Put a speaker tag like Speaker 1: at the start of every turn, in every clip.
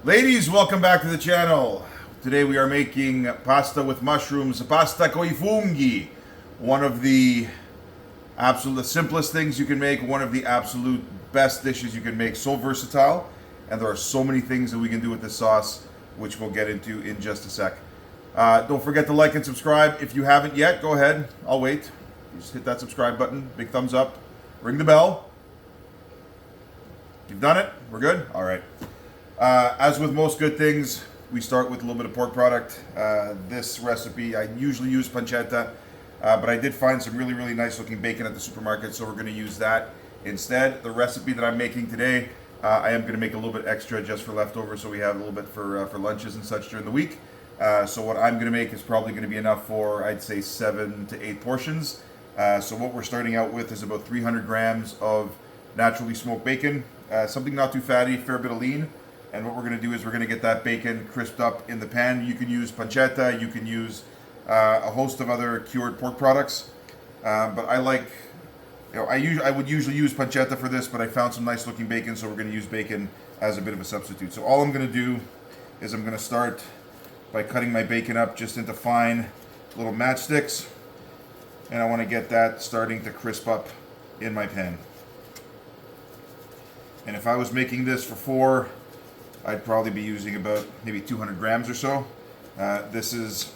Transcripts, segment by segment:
Speaker 1: Ladies, welcome back to the channel. Today we are making pasta with mushrooms, pasta coi funghi. One of the absolute simplest things you can make, one of the absolute best dishes you can make. So versatile, and there are so many things that we can do with this sauce, which we'll get into in just a sec. Don't forget to like and subscribe. If you haven't yet, go ahead. I'll wait. Just hit that subscribe button, big thumbs up, ring the bell. You've done it? We're good? All right. As with most good things, we start with a little bit of pork product. This recipe, I usually use pancetta, but I did find some really, really nice looking bacon at the supermarket, so we're going to use that instead. The recipe that I'm making today, I am going to make a little bit extra just for leftovers, so we have a little bit for lunches and such during the week. So what I'm going to make is probably going to be enough for, I'd say, 7 to 8 portions. So what we're starting out with is about 300 grams of naturally smoked bacon, something not too fatty, fair bit of lean. And what we're going to do is we're going to get that bacon crisped up in the pan. You can use pancetta, you can use a host of other cured pork products. But I like, I would usually use pancetta for this, but I found some nice looking bacon, so we're going to use bacon as a bit of a substitute. So all I'm going to do is I'm going to start by cutting my bacon up just into fine little matchsticks. And I want to get that starting to crisp up in my pan. And if I was making this for 4, I'd probably be using about maybe 200 grams or so. This is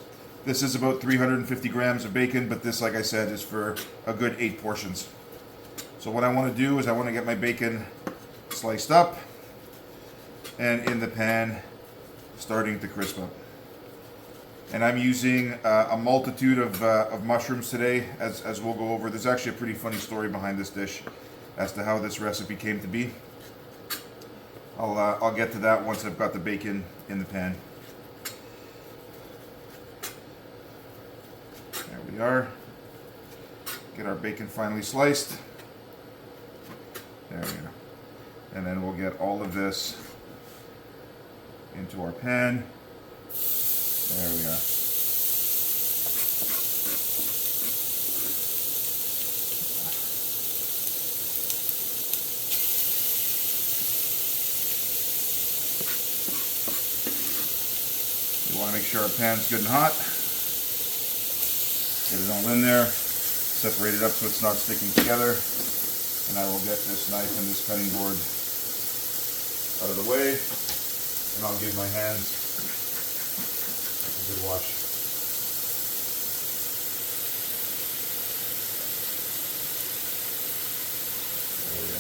Speaker 1: about 350 grams of bacon, but this, like I said, is for a good 8 portions. So what I want to do is I want to get my bacon sliced up and in the pan starting to crisp up. And I'm using a multitude of mushrooms today, as we'll go over. There's actually a pretty funny story behind this dish as to how this recipe came to be. I'll get to that once I've got the bacon in the pan. There we are. Get our bacon finely sliced. There we go. And then we'll get all of this into our pan. There we are. We want to make sure our pan's good and hot. Get it all in there. Separate it up so it's not sticking together. And I will get this knife and this cutting board out of the way. And I'll give my hands a good wash. There we go.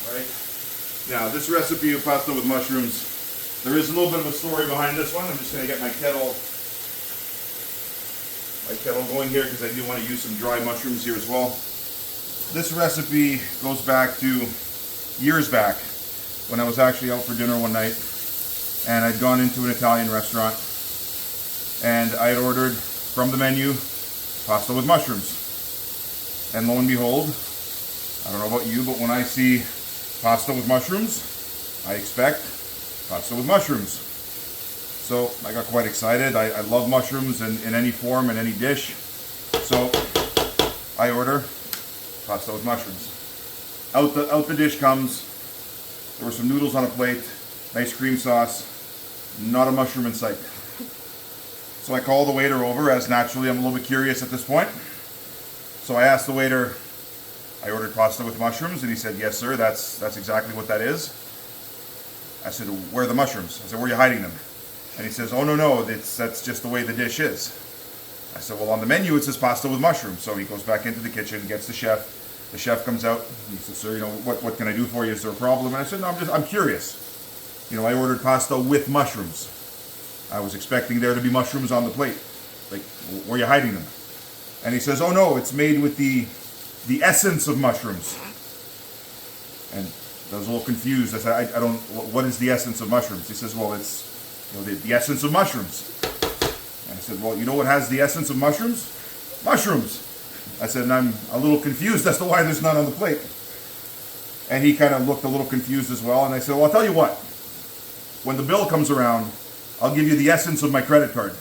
Speaker 1: Alright. Now, this recipe of pasta with mushrooms, there is a little bit of a story behind this one. I'm just going to get my kettle going here because I do want to use some dry mushrooms here as well. This recipe goes back to years back when I was actually out for dinner one night and I'd gone into an Italian restaurant and I had ordered from the menu pasta with mushrooms. And lo and behold, I don't know about you, but when I see pasta with mushrooms, I expect pasta with mushrooms. So I got quite excited. I love mushrooms in any form, in any dish. So I order pasta with mushrooms. Out the dish comes. There were some noodles on a plate, nice cream sauce, not a mushroom in sight. So I call the waiter over, as naturally I'm a little bit curious at this point. So I asked the waiter, I ordered pasta with mushrooms, and he said, yes sir, that's exactly what that is. I said, where are the mushrooms? I said, where are you hiding them? And he says, oh no, that's just the way the dish is. I said, well, on the menu it says pasta with mushrooms. So he goes back into the kitchen, gets the chef. The chef comes out, and he says, sir, what can I do for you? Is there a problem? And I said, no, I'm curious. I ordered pasta with mushrooms. I was expecting there to be mushrooms on the plate. Like, where are you hiding them? And he says, oh no, it's made with the essence of mushrooms. And I was a little confused. I said, I don't, what is the essence of mushrooms? He says, well, it's, the essence of mushrooms. And I said, well, you know what has the essence of mushrooms? Mushrooms. I said, and I'm a little confused as to why there's none on the plate. And he kind of looked a little confused as well. And I said, well, I'll tell you what. When the bill comes around, I'll give you the essence of my credit card.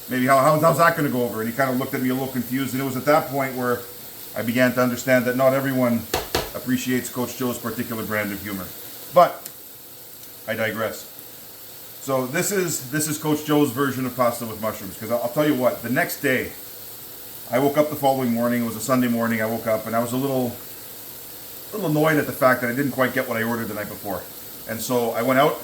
Speaker 1: Maybe how's that going to go over? And he kind of looked at me a little confused. And it was at that point where I began to understand that not everyone appreciates Coach Joe's particular brand of humor. But I digress. So this is Coach Joe's version of pasta with mushrooms, because I'll tell you what, the next day, I woke up the following morning, it was a Sunday morning, I woke up and I was a little annoyed at the fact that I didn't quite get what I ordered the night before. And so I went out,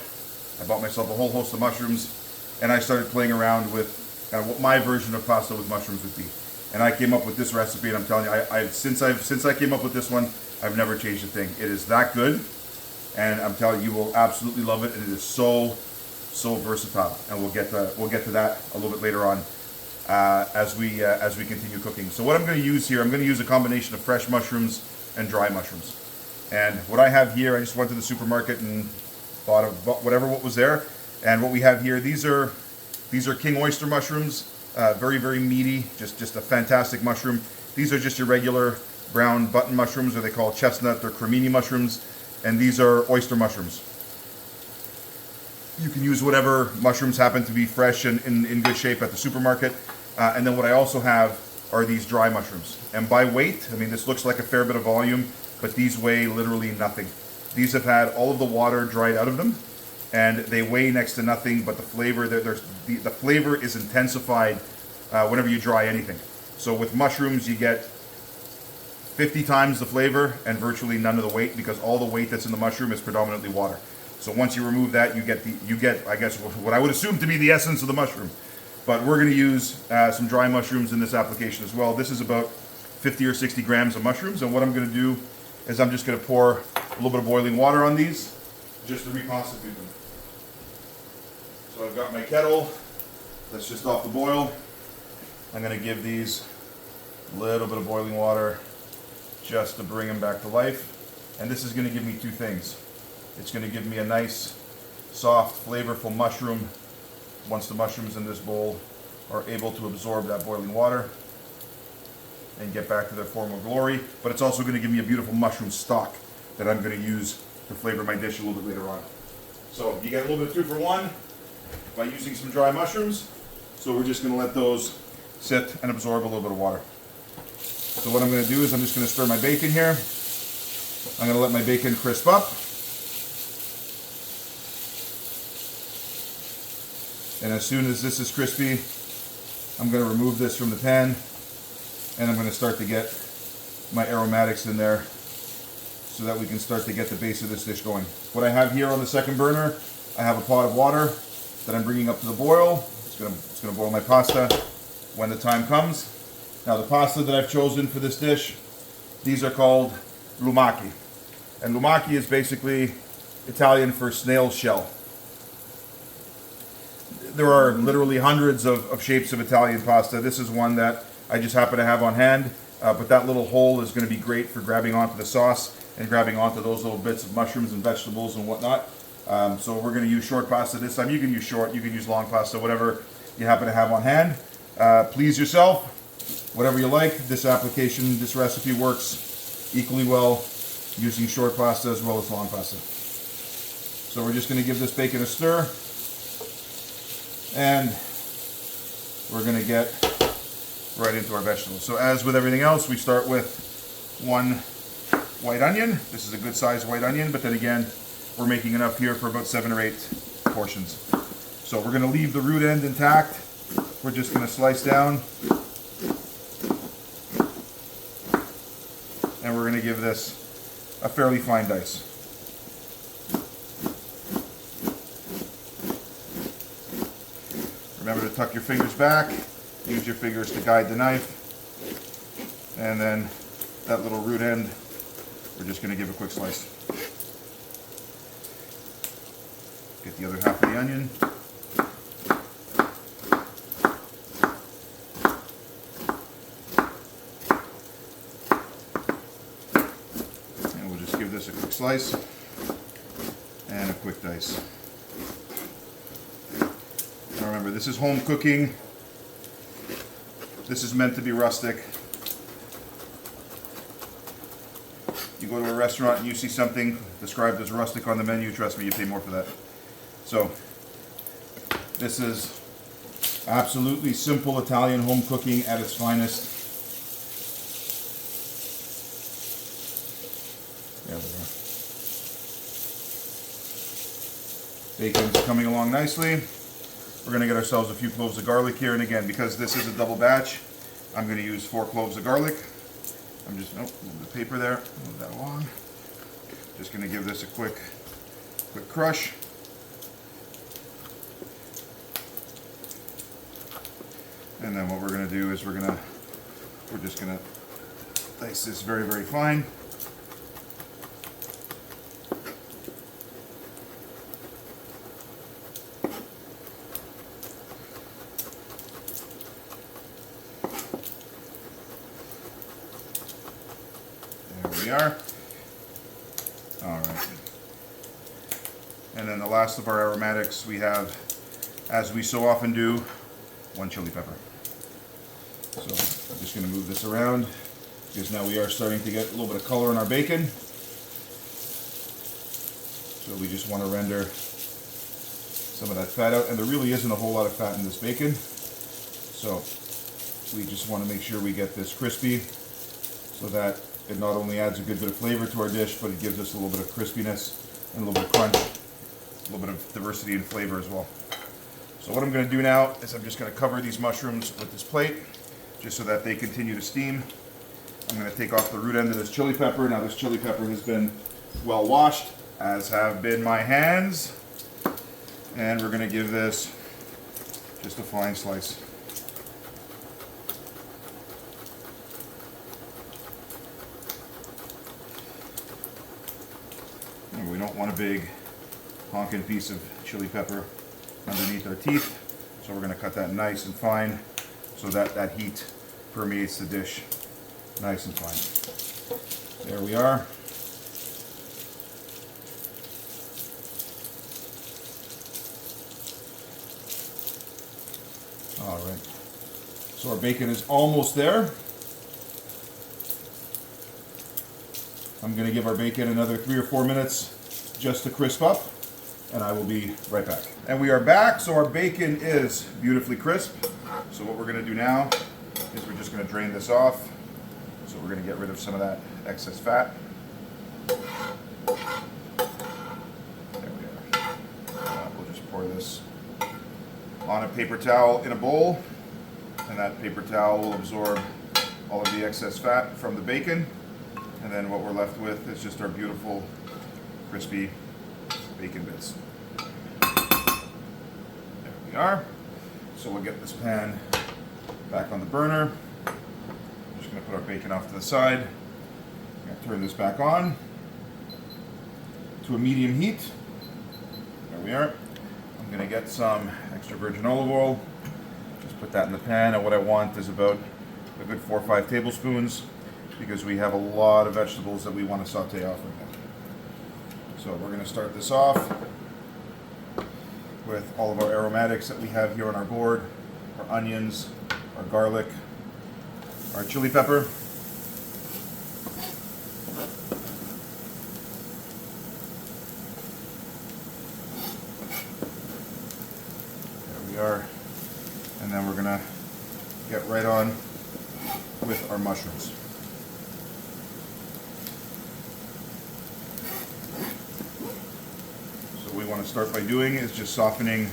Speaker 1: I bought myself a whole host of mushrooms, and I started playing around with kind of what my version of pasta with mushrooms would be. And I came up with this recipe, and I'm telling you, since I came up with this one, I've never changed a thing. It is that good, and I'm telling you, you will absolutely love it, and it is so versatile. And we'll get to that a little bit later on as we continue cooking. So what I'm going to use here, I'm going to use a combination of fresh mushrooms and dry mushrooms. And what I have here, I just went to the supermarket and bought what was there. And what we have here, these are king oyster mushrooms, very, very meaty, just a fantastic mushroom. These are just your regular brown button mushrooms, or they call chestnut or cremini mushrooms, and these are oyster mushrooms. You can use whatever mushrooms happen to be fresh and in good shape at the supermarket. And then what I also have are these dry mushrooms. And by weight, I mean, this looks like a fair bit of volume, but these weigh literally nothing. These have had all of the water dried out of them, and they weigh next to nothing, but the flavor, the flavor is intensified whenever you dry anything. So with mushrooms, you get 50 times the flavor and virtually none of the weight, because all the weight that's in the mushroom is predominantly water. So once you remove that, you get I guess what I would assume to be the essence of the mushroom. But we're going to use some dry mushrooms in this application as well. This is about 50 or 60 grams of mushrooms, and what I'm going to do is I'm just going to pour a little bit of boiling water on these just to reconstitute them. So I've got my kettle that's just off the boil. I'm going to give these a little bit of boiling water just to bring them back to life. And this is going to give me two things. It's going to give me a nice, soft, flavorful mushroom once the mushrooms in this bowl are able to absorb that boiling water and get back to their former glory. But it's also going to give me a beautiful mushroom stock that I'm going to use to flavor my dish a little bit later on. So you get a little bit of 2 for 1 by using some dry mushrooms. So we're just going to let those sit and absorb a little bit of water. So what I'm going to do is I'm just going to stir my bacon here. I'm going to let my bacon crisp up. And as soon as this is crispy, I'm going to remove this from the pan, and I'm going to start to get my aromatics in there so that we can start to get the base of this dish going. What I have here on the second burner, I have a pot of water that I'm bringing up to the boil. It's going to boil my pasta when the time comes. Now the pasta that I've chosen for this dish, these are called lumache. And lumache is basically Italian for snail shell. There are literally hundreds of shapes of Italian pasta. This is one that I just happen to have on hand, but that little hole is going to be great for grabbing onto the sauce and grabbing onto those little bits of mushrooms and vegetables and whatnot. So we're going to use short pasta this time. You can use short, you can use long pasta, whatever you happen to have on hand. Please yourself, whatever you like. This application, this recipe works equally well using short pasta as well as long pasta. So we're just going to give this bacon a stir. And we're going to get right into our vegetables. So as with everything else, we start with 1 white onion. This is a good sized white onion, but then again, we're making enough here for about 7 or 8 portions. So we're going to leave the root end intact. We're just going to slice down. And we're going to give this a fairly fine dice. Remember to tuck your fingers back, use your fingers to guide the knife, and then that little root end, we're just going to give a quick slice. Get the other half of the onion. And we'll just give this a quick slice and a quick dice. Remember, this is home cooking. This is meant to be rustic. You go to a restaurant and you see something described as rustic on the menu, trust me, you pay more for that. So, this is absolutely simple Italian home cooking at its finest. There we go. Bacon's coming along nicely. We're going to get ourselves a few cloves of garlic here, and again, because this is a double batch, I'm going to use 4 cloves of garlic. I'm just, move the paper there, move that along. Just going to give this a quick crush. And then what we're going to do is we're just going to dice this very, very fine. There we are. All right. And then the last of our aromatics we have, as we so often do, 1 chili pepper. So I'm just going to move this around because now we are starting to get a little bit of color in our bacon. So we just want to render some of that fat out, and there really isn't a whole lot of fat in this bacon. So we just want to make sure we get this crispy so that it not only adds a good bit of flavor to our dish, but it gives us a little bit of crispiness and a little bit of crunch, a little bit of diversity in flavor as well. So what I'm going to do now is I'm just going to cover these mushrooms with this plate, just so that they continue to steam. I'm going to take off the root end of this chili pepper. Now this chili pepper has been well washed, as have been my hands. And we're going to give this just a fine slice. And we don't want a big honking piece of chili pepper underneath our teeth. So we're going to cut that nice and fine so that that heat permeates the dish nice and fine. There we are. All right. So our bacon is almost there. I'm going to give our bacon another 3 or 4 minutes just to crisp up, and I will be right back. And we are back. So our bacon is beautifully crisp. So what we're going to do now is we're just going to drain this off. So we're going to get rid of some of that excess fat. There we are. We'll just pour this on a paper towel in a bowl, and that paper towel will absorb all of the excess fat from the bacon. And then what we're left with is just our beautiful, crispy bacon bits. There we are. So we'll get this pan back on the burner. I'm just going to put our bacon off to the side. I'm going to turn this back on to a medium heat. There we are. I'm going to get some extra virgin olive oil. Just put that in the pan, and what I want is about a good 4 or 5 tablespoons, because we have a lot of vegetables that we want to saute off with that. So we're going to start this off with all of our aromatics that we have here on our board: our onions, our garlic, our chili pepper. There we are. And then we're going to get right on with our mushrooms. So what we want to start by doing is just softening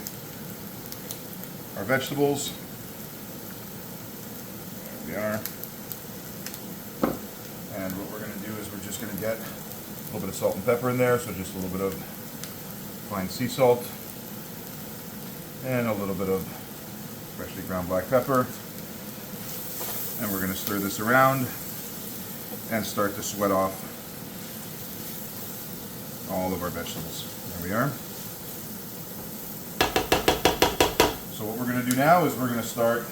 Speaker 1: our vegetables. There we are. And what we're going to do is we're just going to get a little bit of salt and pepper in there, so just a little bit of fine sea salt and a little bit of freshly ground black pepper. And we're going to stir this around and start to sweat off all of our vegetables. There we are. So what we're going to do now is we're going to start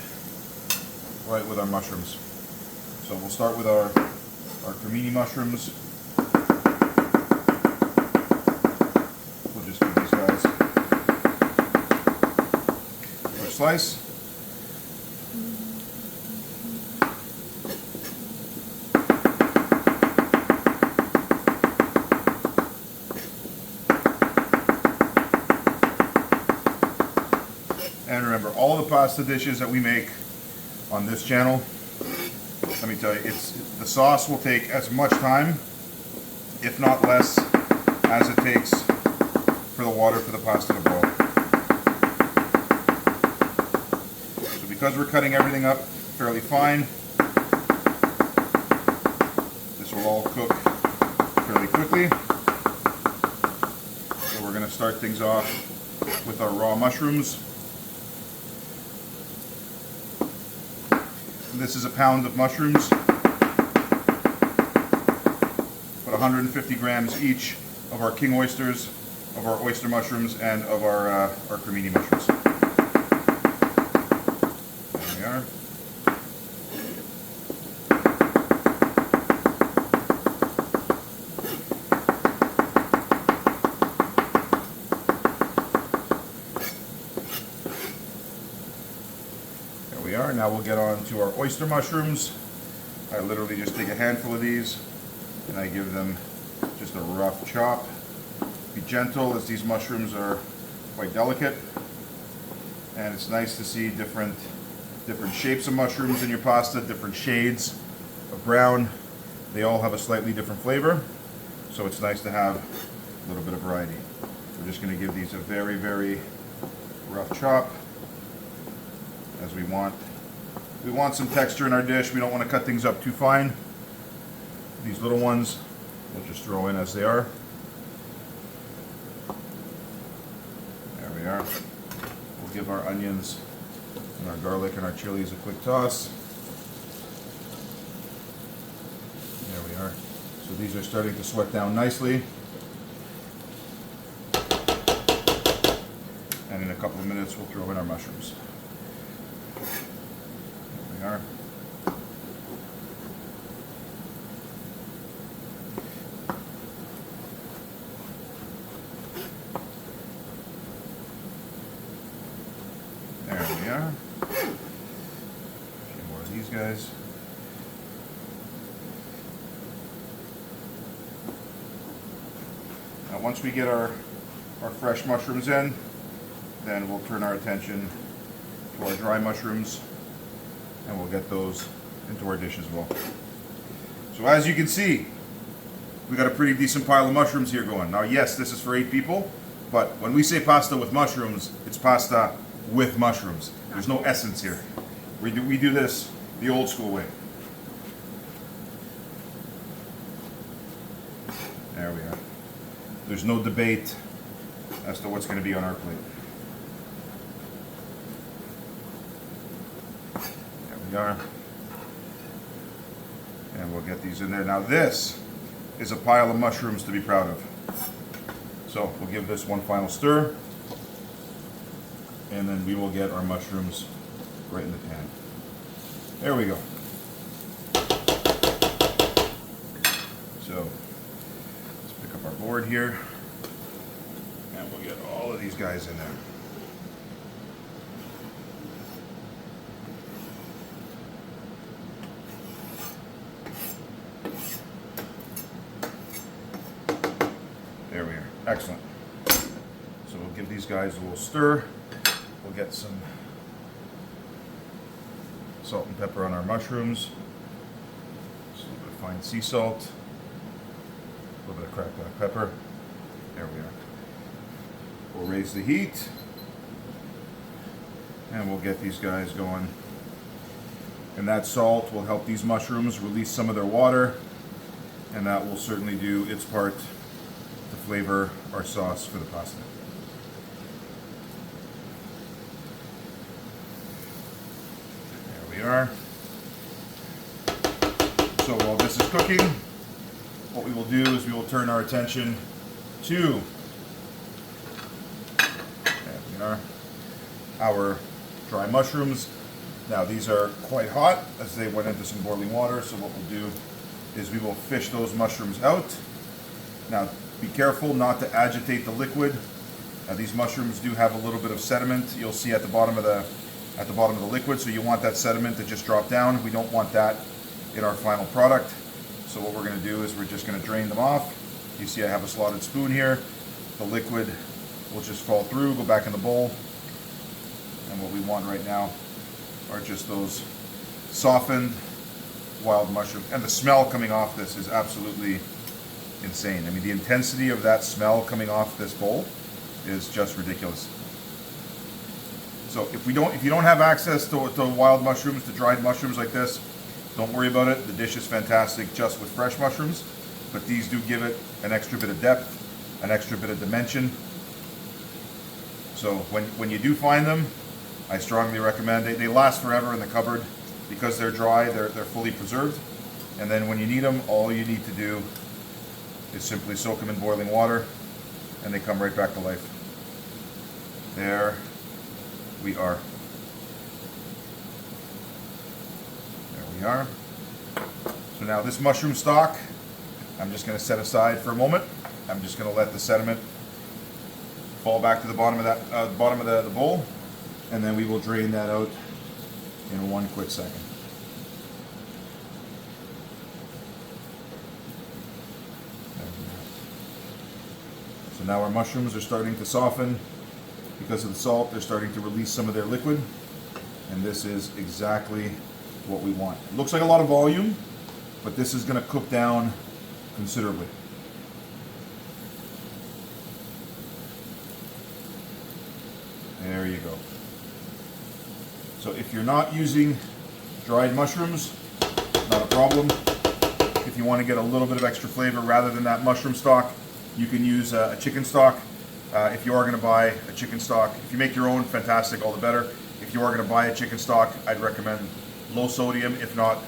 Speaker 1: right with our mushrooms. So we'll start with our cremini mushrooms. We'll just give these guys a quick slice. And remember, all the pasta dishes that we make on this channel, let me tell you, the sauce will take as much time, if not less, as it takes for for the water for the pasta to boil. So because we're cutting everything up fairly fine, this will all cook fairly quickly. So we're going to start things off with our raw mushrooms. This is a pound of mushrooms, about 150 grams each of our king oysters, of our oyster mushrooms, and of our cremini mushrooms. There we are. There we are. Now we'll get on to our oyster mushrooms. I literally just take a handful of these and I give them just a rough chop. Be gentle, as these mushrooms are quite delicate, and it's nice to see different shapes of mushrooms in your pasta, different shades of brown. They all have a slightly different flavor, so it's nice to have a little bit of variety. We're just going to give these a very, very rough chop, as we want some texture in our dish. We don't want to cut things up too fine. These little ones we'll just throw in as they are. There we are. We'll give our onions and our garlic and our chilies a quick toss. There we are. So these are starting to sweat down nicely. And in a couple of minutes we'll throw in our mushrooms. There we are. There we are. A few more of these guys. Now once we get our fresh mushrooms in, then we'll turn our attention to our dry mushrooms and we'll get those into our dish as well. So as you can see, we got a pretty decent pile of mushrooms here going. Now yes, this is for 8 people, but when we say pasta with mushrooms, it's pasta with mushrooms. There's no essence here. We do this the old school way. There we are. There's no debate as to what's going to be on our plate. There we are. And we'll get these in there. Now this is a pile of mushrooms to be proud of. So we'll give this one final stir, and then we will get our mushrooms right in the pan. There we go. So let's pick up our board here, and we'll get all of these guys in there. There we are. Excellent. So we'll give these guys a little stir. We'll get some salt and pepper on our mushrooms. Just a little bit of fine sea salt. A little bit of cracked black pepper. There we are. We'll raise the heat. And we'll get these guys going. And that salt will help these mushrooms release some of their water. And that will certainly do its part to flavor our sauce for the pasta. There we are. So while this is cooking, what we will do is we will turn our attention to, there we are, our dry mushrooms. Now these are quite hot as they went into some boiling water, so what we'll do is we will fish those mushrooms out. Now be careful not to agitate the liquid. These mushrooms do have a little bit of sediment you'll see at the bottom of the liquid, so you want that sediment to just drop down. We don't want that in our final product. So what we're going to do is we're just going to drain them off. You see I have a slotted spoon here. The liquid will just fall through, go back in the bowl. And what we want right now are just those softened wild mushrooms. And the smell coming off this is absolutely insane. I mean, the intensity of that smell coming off this bowl is just ridiculous. So if you don't have access to wild mushrooms, to dried mushrooms like this, don't worry about it. The dish is fantastic just with fresh mushrooms, but these do give it an extra bit of depth, an extra bit of dimension. So when you do find them, I strongly recommend. They last forever in the cupboard because they're dry. They're fully preserved, and then when you need them, all you need to do is simply soak them in boiling water, and they come right back to life. There we are. There we are. So now this mushroom stock, I'm just going to set aside for a moment. I'm just going to let the sediment fall back to the bottom of that bottom of the bowl, and then we will drain that out in one quick second. So now our mushrooms are starting to soften because of the salt. They're starting to release some of their liquid, and this is exactly what we want. It looks like a lot of volume, but this is going to cook down considerably. There you go. So if you're not using dried mushrooms, not a problem. If you want to get a little bit of extra flavor rather than that mushroom stock, you can use a chicken stock. If you are going to buy a chicken stock, if you make your own, fantastic, all the better. If you are going to buy a chicken stock, I'd recommend low sodium, if not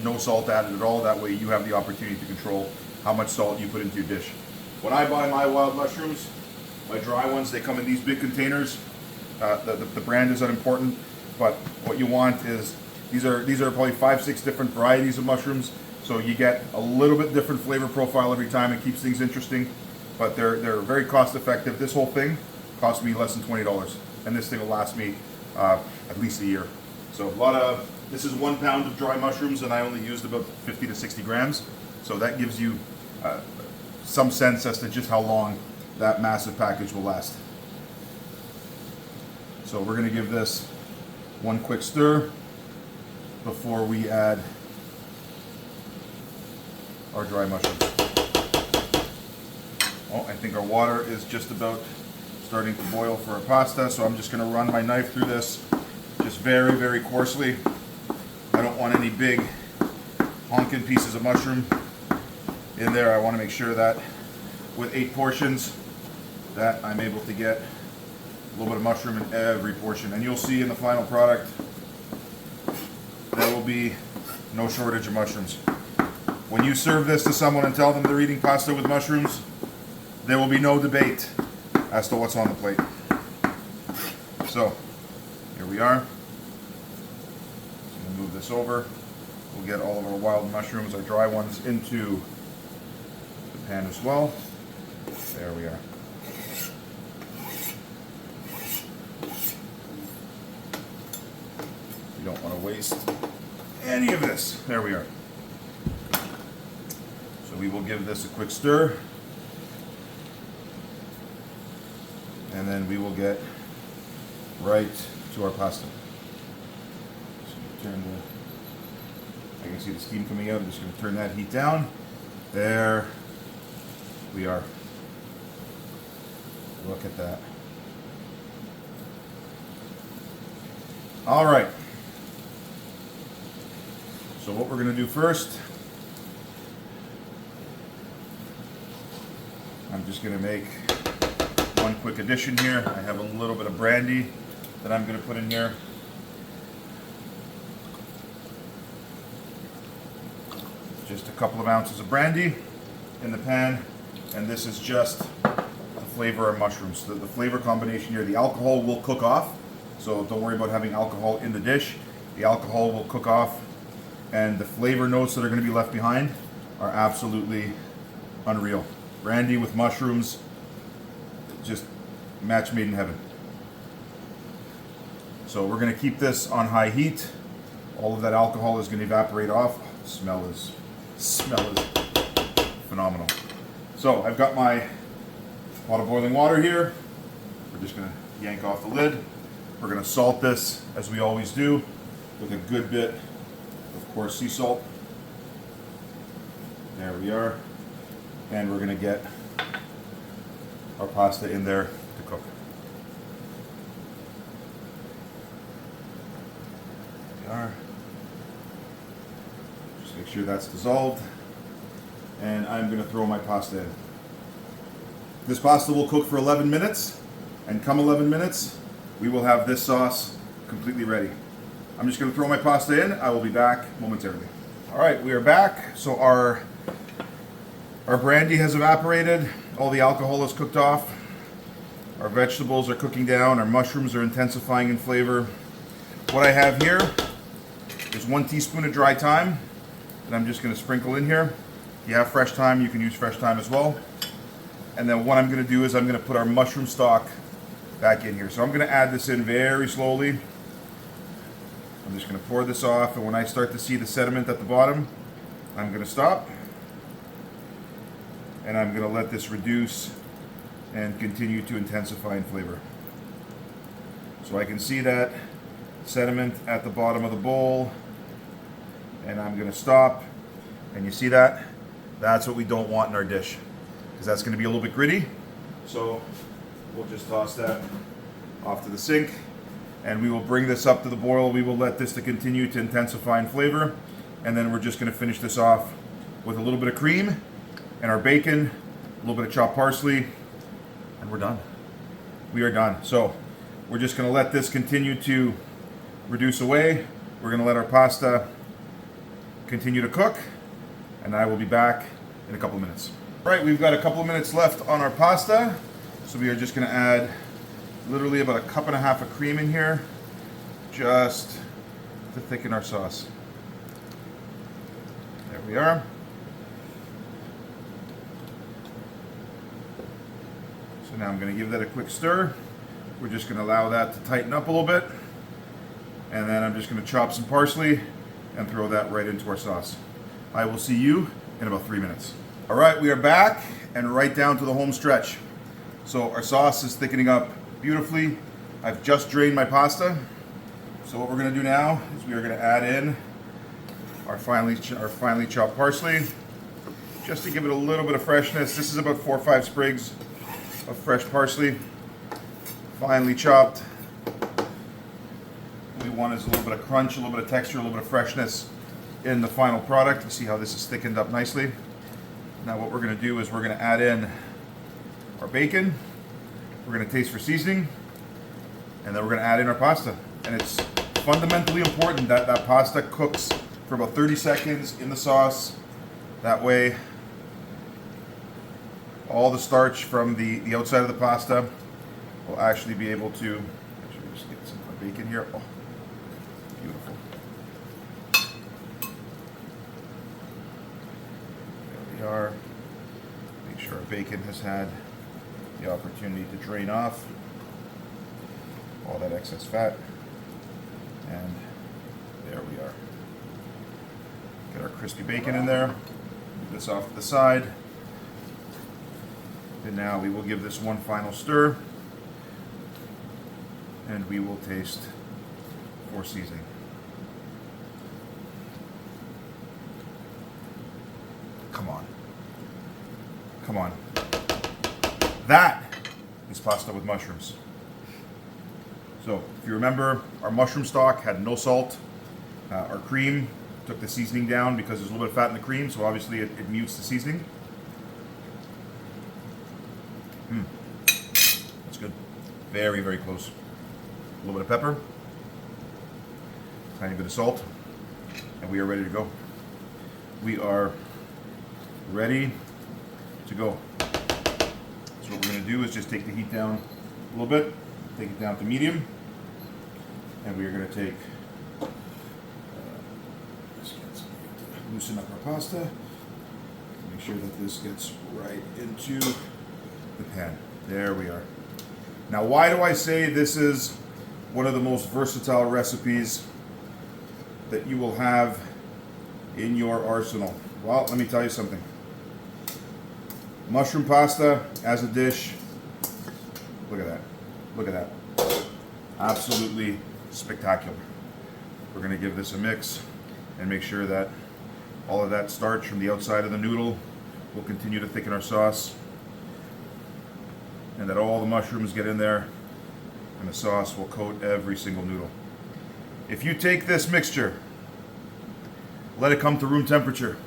Speaker 1: no salt added at all. That way you have the opportunity to control how much salt you put into your dish. When I buy my wild mushrooms, my dry ones, they come in these big containers. The brand is unimportant, but what you want is these are probably 5-6 different varieties of mushrooms, so you get a little bit different flavor profile every time. It keeps things interesting, but they're very cost effective. This whole thing cost me less than $20, and this thing will last me at least a year. So this is 1 pound of dry mushrooms, and I only used about 50 to 60 grams, so that gives you some sense as to just how long that massive package will last. So we're going to give this one quick stir before we add our dry mushrooms. Oh, I think our water is just about starting to boil for our pasta, so I'm just going to run my knife through this just very, very coarsely. I don't want any big honking pieces of mushroom in there. I want to make sure that with 8 portions that I'm able to get a little bit of mushroom in every portion, and you'll see in the final product there will be no shortage of mushrooms. When you serve this to someone and tell them they're eating pasta with mushrooms, there will be no debate as to what's on the plate. So here we are. Just going to move this over. We'll get all of our wild mushrooms, our dry ones, into the pan as well. There we are. Don't want to waste any of this. There we are. So we will give this a quick stir, and then we will get right to our pasta. So I can see the steam coming out. I'm just going to turn that heat down. There we are. Look at that. All right. So what we're going to do first, I'm just going to make one quick addition here. I have a little bit of brandy that I'm going to put in here. Just a couple of ounces of brandy in the pan, and this is just the flavor of mushrooms. The flavor combination here, the alcohol will cook off, so don't worry about having alcohol in the dish. The alcohol will cook off, and the flavor notes that are going to be left behind are absolutely unreal. Brandy with mushrooms, just match made in heaven. So we're going to keep this on high heat. All of that alcohol is going to evaporate off. Smell is phenomenal. So I've got my pot of boiling water here. We're just going to yank off the lid. We're going to salt this as we always do with a good bit of coarse sea salt. There we are. And we're going to get our pasta in there to cook. There we are. Just make sure that's dissolved. And I'm going to throw my pasta in. This pasta will cook for 11 minutes, and come 11 minutes, we will have this sauce completely ready. I'm just going to throw my pasta in. I will be back momentarily. All right, we are back. So our brandy has evaporated. All the alcohol is cooked off. Our vegetables are cooking down. Our mushrooms are intensifying in flavor. What I have here is 1 teaspoon of dry thyme that I'm just going to sprinkle in here. If you have fresh thyme, you can use fresh thyme as well. And then what I'm going to do is I'm going to put our mushroom stock back in here. So I'm going to add this in very slowly. I'm just going to pour this off, and when I start to see the sediment at the bottom, I'm going to stop. And I'm going to let this reduce and continue to intensify in flavor. So I can see that sediment at the bottom of the bowl, and I'm going to stop. And you see that? That's what we don't want in our dish, because that's going to be a little bit gritty. So we'll just toss that off to the sink, and we will bring this up to the boil. We will let this to continue to intensify in flavor, and then we're just going to finish this off with a little bit of cream and our bacon, a little bit of chopped parsley, and we're done. We are done. So we're just going to let this continue to reduce away. We're going to let our pasta continue to cook, and I will be back in a couple of minutes. All right, we've got a couple of minutes left on our pasta, so we are just going to add literally about 1.5 cups of cream in here, just to thicken our sauce. There we are. So now I'm going to give that a quick stir. We're just going to allow that to tighten up a little bit, and then I'm just going to chop some parsley and throw that right into our sauce. I will see you in about 3 minutes. All right, we are back and right down to the home stretch. So our sauce is thickening up beautifully. I've just drained my pasta. So what we're going to do now is we are going to add in our finely chopped parsley, just to give it a little bit of freshness. This is about 4 or 5 sprigs of fresh parsley, finely chopped. What we want is a little bit of crunch, a little bit of texture, a little bit of freshness in the final product. You see how this is thickened up nicely. Now what we're going to do is we're going to add in our bacon. We're going to taste for seasoning, and then we're going to add in our pasta. And it's fundamentally important that that pasta cooks for about 30 seconds in the sauce. That way all the starch from the outside of the pasta will actually be able to, actually just get some of my bacon here. Oh, beautiful. There we are. Make sure our bacon has had the opportunity to drain off all that excess fat. And there we are. Get our crispy bacon in there. Move this off to the side. And now we will give this one final stir, and we will taste for seasoning. Come on. Come on. That is pasta with mushrooms. So, if you remember, our mushroom stock had no salt. Our cream took the seasoning down because there's a little bit of fat in the cream, so obviously it mutes the seasoning. That's good. Very, very close. A little bit of pepper, tiny bit of salt, and we are ready to go. We are ready to go. So what we're going to do is just take the heat down a little bit, take it down to medium, and we are going to take, loosen up our pasta, make sure that this gets right into the pan. There we are. Now, why do I say this is one of the most versatile recipes that you will have in your arsenal? Well, let me tell you something. Mushroom pasta as a dish, look at that. Look at that. Absolutely spectacular. We're going to give this a mix and make sure that all of that starch from the outside of the noodle will continue to thicken our sauce. and that all the mushrooms get in there, and the sauce will coat every single noodle. If you take this mixture, let it come to room temperature,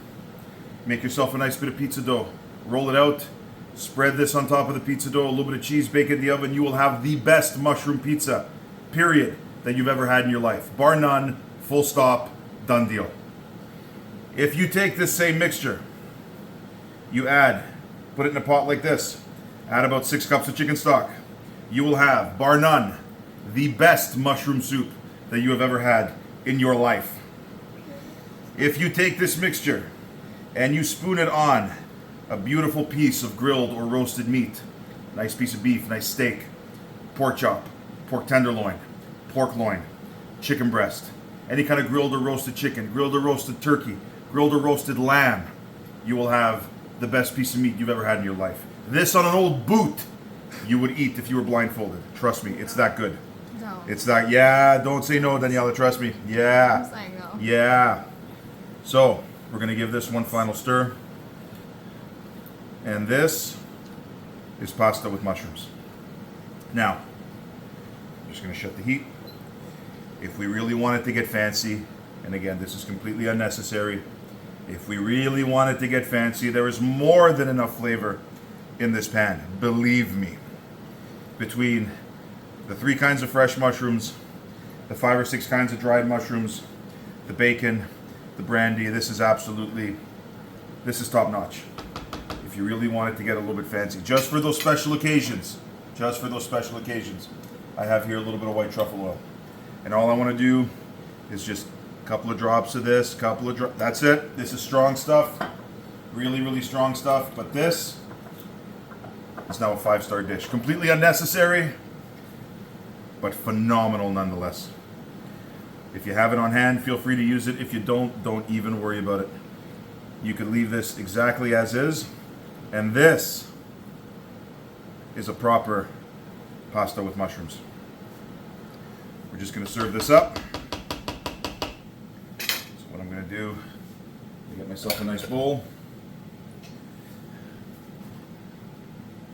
Speaker 1: make yourself a nice bit of pizza dough, roll it out, spread this on top of the pizza dough, a little bit of cheese, bake it in the oven, you will have the best mushroom pizza, period, that you've ever had in your life. Bar none, full stop, done deal. If you take this same mixture, you put it in a pot like this, add about 6 cups of chicken stock, you will have, bar none, the best mushroom soup that you have ever had in your life. If you take this mixture and you spoon it on a beautiful piece of grilled or roasted meat, nice piece of beef, nice steak, pork chop, pork tenderloin, pork loin, chicken breast, any kind of grilled or roasted chicken, grilled or roasted turkey, grilled or roasted lamb, you will have the best piece of meat you've ever had in your life. This on an old boot you would eat if you were blindfolded. Trust me, it's that good.
Speaker 2: No.
Speaker 1: It's that, yeah, don't say no, Daniela, trust me. Yeah.
Speaker 2: I'm saying no.
Speaker 1: Yeah. So, we're going to give this one final stir. And this is pasta with mushrooms. Now, I'm just going to shut the heat. If we really want it to get fancy, and again, this is completely unnecessary. If we really want it to get fancy, there is more than enough flavor in this pan. Believe me. Between the 3 kinds of fresh mushrooms, the 5 or 6 kinds of dried mushrooms, the bacon, the brandy, this is top notch. If you really want it to get a little bit fancy, just for those special occasions, I have here a little bit of white truffle oil. And all I want to do is just a couple of drops of this, that's it. This is strong stuff, really, really strong stuff, but this is now a 5-star dish. Completely unnecessary, but phenomenal nonetheless. If you have it on hand, feel free to use it. If you don't even worry about it. You could leave this exactly as is, and this is a proper pasta with mushrooms. We're just going to serve this up. So what I'm going to do is get myself a nice bowl.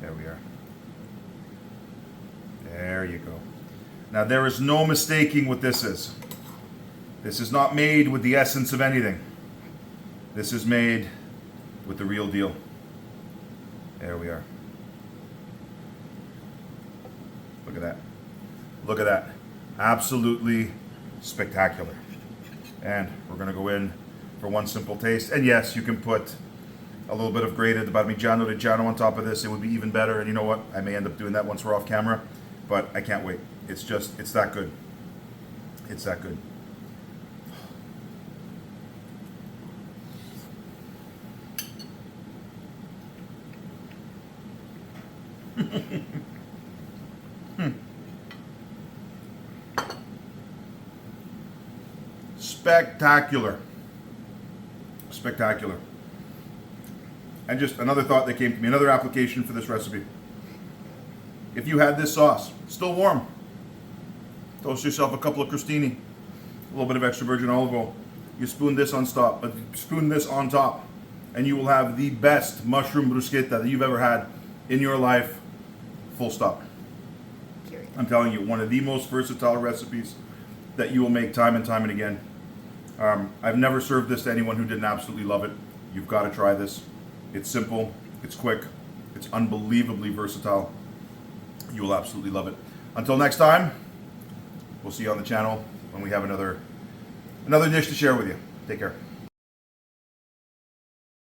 Speaker 1: There we are. There you go. Now there is no mistaking what this is. This is not made with the essence of anything. This is made with the real deal. There we are. Look at that. Look at that. Absolutely spectacular. And we're going to go in for one simple taste. And yes, you can put a little bit of grated Parmigiano Reggiano on top of this. It would be even better. And you know what? I may end up doing that once we're off camera. But I can't wait. It's that good. It's that good. Spectacular. Spectacular. And just another thought that came to me, another application for this recipe. If you had this sauce, still warm, toast yourself a couple of crostini, a little bit of extra virgin olive oil. You spoon this on top, and you will have the best mushroom bruschetta that you've ever had in your life. Full stop. I'm telling you, one of the most versatile recipes that you will make time and time and again. I've never served this to anyone who didn't absolutely love it. You've got to try this. It's simple, it's quick, it's unbelievably versatile. You will absolutely love it. Until next time, we'll see you on the channel when we have another dish to share with you. Take care.